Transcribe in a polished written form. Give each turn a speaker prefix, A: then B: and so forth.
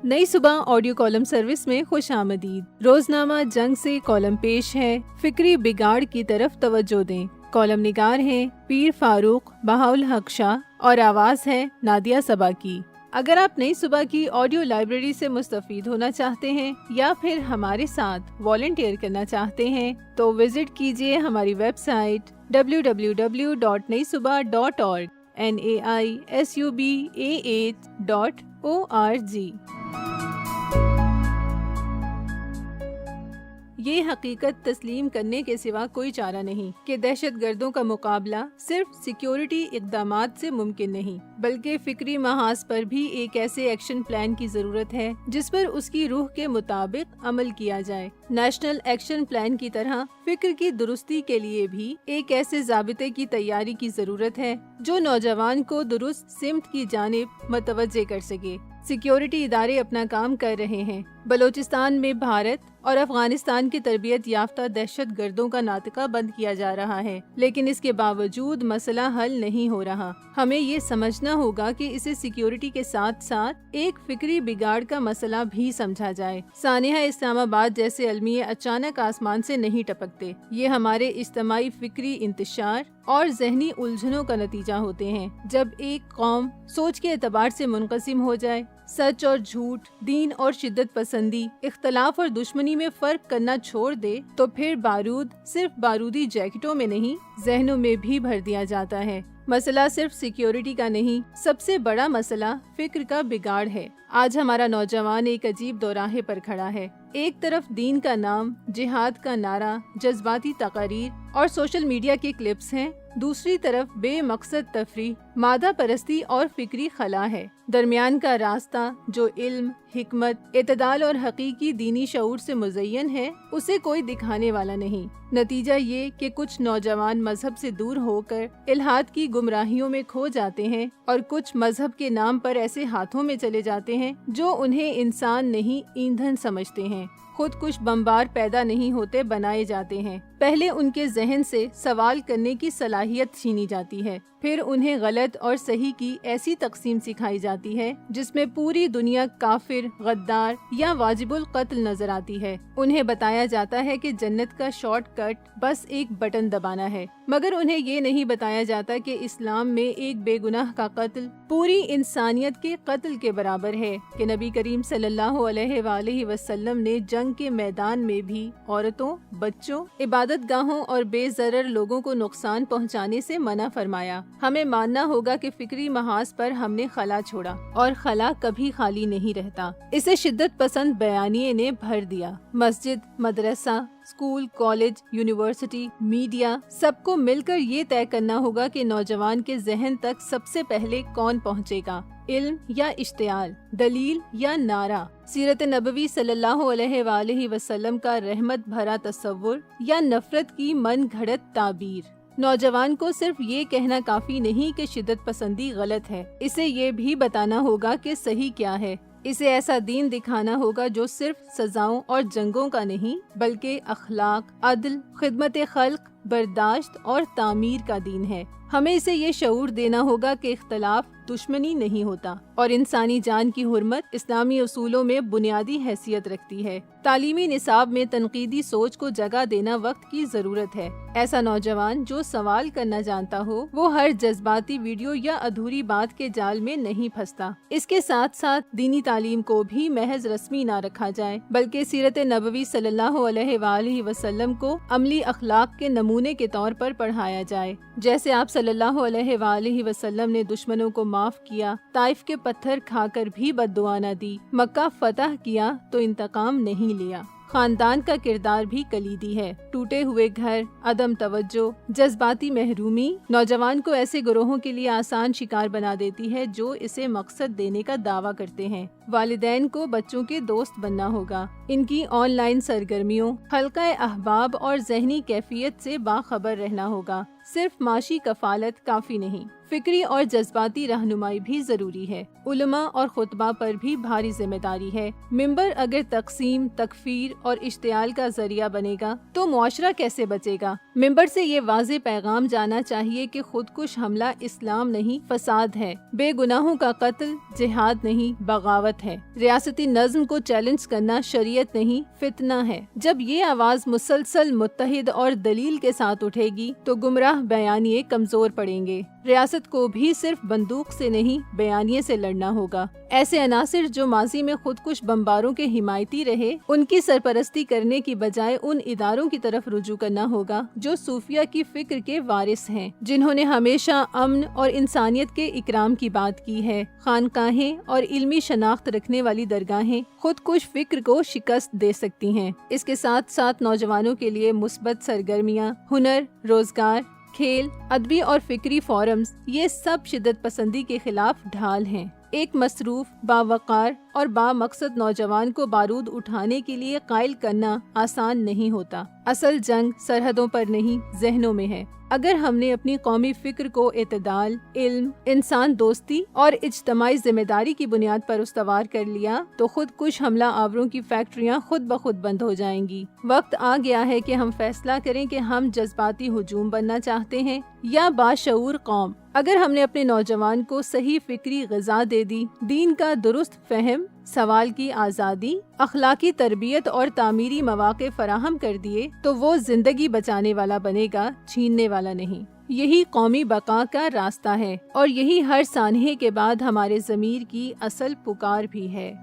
A: نئی صبح audio column service میں خوش آمدید۔ روزنامہ جنگ سے کالم پیش ہے، فکری بگاڑ کی طرف توجہ دیں۔ کالم نگار ہیں پیر فاروق بہاءالحق شاہ اور آواز ہے نادیہ صبا کی۔ اگر آپ نئی صبح کی آڈیو لائبریری سے مستفید ہونا چاہتے ہیں یا پھر ہمارے ساتھ والنٹیئر کرنا چاہتے ہیں تو وزٹ کیجیے ہماری ویب سائٹ www.naisubah.org naisuba8.org۔ یہ حقیقت تسلیم کرنے کے سوا کوئی چارہ نہیں کہ دہشت گردوں کا مقابلہ صرف سیکیورٹی اقدامات سے ممکن نہیں، بلکہ فکری محاذ پر بھی ایک ایسے ایکشن پلان کی ضرورت ہے جس پر اس کی روح کے مطابق عمل کیا جائے۔ نیشنل ایکشن پلان کی طرح فکر کی درستی کے لیے بھی ایک ایسے ضابطے کی تیاری کی ضرورت ہے جو نوجوان کو درست سمت کی جانب متوجہ کر سکے۔ سیکیورٹی ادارے اپنا کام کر رہے ہیں۔ بلوچستان میں بھارت اور افغانستان کی تربیت یافتہ دہشت گردوں کا ناطقہ بند کیا جا رہا ہے، لیکن اس کے باوجود مسئلہ حل نہیں ہو رہا۔ ہمیں یہ سمجھنا ہوگا کہ اسے سیکیورٹی کے ساتھ ساتھ ایک فکری بگاڑ کا مسئلہ بھی سمجھا جائے۔ سانحہ اسلام آباد جیسے المیے اچانک آسمان سے نہیں ٹپکتے، یہ ہمارے اجتماعی فکری انتشار اور ذہنی الجھنوں کا نتیجہ ہوتے ہیں۔ جب ایک قوم سوچ کے اعتبار سے منقسم ہو جائے، سچ اور جھوٹ، دین اور شدت پسندی، اختلاف اور دشمنی میں فرق کرنا چھوڑ دے تو پھر بارود صرف بارودی جیکٹوں میں نہیں، ذہنوں میں بھی بھر دیا جاتا ہے۔ مسئلہ صرف سیکیورٹی کا نہیں، سب سے بڑا مسئلہ فکر کا بگاڑ ہے۔ آج ہمارا نوجوان ایک عجیب دوراہے پر کھڑا ہے۔ ایک طرف دین کا نام، جہاد کا نعرہ، جذباتی تقاریر اور سوشل میڈیا کے کلپس ہیں، دوسری طرف بے مقصد تفریح، مادہ پرستی اور فکری خلا ہے۔ درمیان کا راستہ جو علم، حکمت، اعتدال اور حقیقی دینی شعور سے مزین ہے، اسے کوئی دکھانے والا نہیں۔ نتیجہ یہ کہ کچھ نوجوان مذہب سے دور ہو کر الحاد کی گمراہیوں میں کھو جاتے ہیں اور کچھ مذہب کے نام پر ایسے ہاتھوں میں چلے جاتے ہیں جو انہیں انسان نہیں ایندھن سمجھتے ہیں۔ خود کچھ بمبار پیدا نہیں ہوتے، بنائے جاتے ہیں۔ پہلے ان کے ذہن سے سوال کرنے کی صلاحیت چھینی جاتی ہے، پھر انہیں غلط اور صحیح کی ایسی تقسیم سکھائی جاتی ہے جس میں پوری دنیا کافر، غدار یا واجب القتل نظر آتی ہے۔ انہیں بتایا جاتا ہے کہ جنت کا شارٹ کٹ بس ایک بٹن دبانا ہے، مگر انہیں یہ نہیں بتایا جاتا کہ اسلام میں ایک بے گناہ کا قتل پوری انسانیت کے قتل کے برابر ہے، کہ نبی کریم صلی اللہ علیہ وآلہ وسلم نے جنگ کے میدان میں بھی عورتوں، بچوں، عبادت گاہوں اور بے ضرر لوگوں کو نقصان پہنچانے سے منع فرمایا۔ ہمیں ماننا ہوگا کہ فکری محاذ پر ہم نے خلا چھوڑا، اور خلا کبھی خالی نہیں رہتا۔ اسے شدت پسند بیانیے نے بھر دیا۔ مسجد، مدرسہ، اسکول، کالج، یونیورسٹی، میڈیا، سب کو مل کر یہ طے کرنا ہوگا کہ نوجوان کے ذہن تک سب سے پہلے کون پہنچے گا، علم یا اشتعال، دلیل یا نعرہ، سیرت نبوی صلی اللہ علیہ وآلہ وسلم کا رحمت بھرا تصور یا نفرت کی من گھڑت تعبیر۔ نوجوان کو صرف یہ کہنا کافی نہیں کہ شدت پسندی غلط ہے، اسے یہ بھی بتانا ہوگا کہ صحیح کیا ہے۔ اسے ایسا دین دکھانا ہوگا جو صرف سزاؤں اور جنگوں کا نہیں، بلکہ اخلاق، عدل، خدمت خلق، برداشت اور تعمیر کا دین ہے۔ ہمیں اسے یہ شعور دینا ہوگا کہ اختلاف دشمنی نہیں ہوتا، اور انسانی جان کی حرمت اسلامی اصولوں میں بنیادی حیثیت رکھتی ہے۔ تعلیمی نصاب میں تنقیدی سوچ کو جگہ دینا وقت کی ضرورت ہے۔ ایسا نوجوان جو سوال کرنا جانتا ہو، وہ ہر جذباتی ویڈیو یا ادھوری بات کے جال میں نہیں پھنستا۔ اس کے ساتھ ساتھ دینی تعلیم کو بھی محض رسمی نہ رکھا جائے، بلکہ سیرت نبوی صلی اللہ علیہ وآلہ وسلم کو عملی اخلاق کے نمونے کے طور پر پڑھایا جائے۔ جیسے آپ صلی اللہ علیہ وآلہ وسلم نے دشمنوں کو معاف کیا، طائف کے پتھر کھا کر بھی بد دعا نہ دی، مکہ فتح کیا تو انتقام نہیں لیا۔ خاندان کا کردار بھی کلیدی ہے۔ ٹوٹے ہوئے گھر، عدم توجہ، جذباتی محرومی نوجوان کو ایسے گروہوں کے لیے آسان شکار بنا دیتی ہے جو اسے مقصد دینے کا دعویٰ کرتے ہیں۔ والدین کو بچوں کے دوست بننا ہوگا، ان کی آن لائن سرگرمیوں، حلقہ احباب اور ذہنی کیفیت سے باخبر رہنا ہوگا۔ صرف معاشی کفالت کافی نہیں، فکری اور جذباتی رہنمائی بھی ضروری ہے۔ علماء اور خطبہ پر بھی بھاری ذمہ داری ہے۔ ممبر اگر تقسیم، تکفیر اور اشتعال کا ذریعہ بنے گا تو معاشرہ کیسے بچے گا؟ ممبر سے یہ واضح پیغام جانا چاہیے کہ خودکش حملہ اسلام نہیں فساد ہے، بے گناہوں کا قتل جہاد نہیں بغاوت ہے، ریاستی نظم کو چیلنج کرنا شریعت نہیں فتنہ ہے۔ جب یہ آواز مسلسل متحد اور دلیل کے ساتھ اٹھے گی تو گمراہ بیانیے کمزور پڑیں گے۔ ریاست کو بھی صرف بندوق سے نہیں بیانیے سے لڑنا ہوگا۔ ایسے عناصر جو ماضی میں خودکش بمباروں کے حمایتی رہے، ان کی سرپرستی کرنے کی بجائے ان اداروں کی طرف رجوع کرنا ہوگا جو صوفیہ کی فکر کے وارث ہیں، جنہوں نے ہمیشہ امن اور انسانیت کے اکرام کی بات کی ہے۔ خانقاہیں اور علمی شناخت رکھنے والی درگاہیں خودکش فکر کو شکست دے سکتی ہیں۔ اس کے ساتھ ساتھ نوجوانوں کے لیے مثبت سرگرمیاں، ہنر، روزگار، کھیل، ادبی اور فکری فورمز، یہ سب شدت پسندی کے خلاف ڈھال ہیں۔ ایک مصروف، باوقار اور بامقصد نوجوان کو بارود اٹھانے کے لیے قائل کرنا آسان نہیں ہوتا۔ اصل جنگ سرحدوں پر نہیں، ذہنوں میں ہے۔ اگر ہم نے اپنی قومی فکر کو اعتدال، علم، انسان دوستی اور اجتماعی ذمہ داری کی بنیاد پر استوار کر لیا تو خودکش حملہ آوروں کی فیکٹریاں خود بخود بند ہو جائیں گی۔ وقت آ گیا ہے کہ ہم فیصلہ کریں کہ ہم جذباتی ہجوم بننا چاہتے ہیں یا باشعور قوم۔ اگر ہم نے اپنے نوجوان کو صحیح فکری غذا دے دی، دین کا درست فہم، سوال کی آزادی، اخلاقی تربیت اور تعمیری مواقع فراہم کر دیے تو وہ زندگی بچانے والا بنے گا، چھیننے والا نہیں۔ یہی قومی بقا کا راستہ ہے اور یہی ہر سانحے کے بعد ہمارے ضمیر کی اصل پکار بھی ہے۔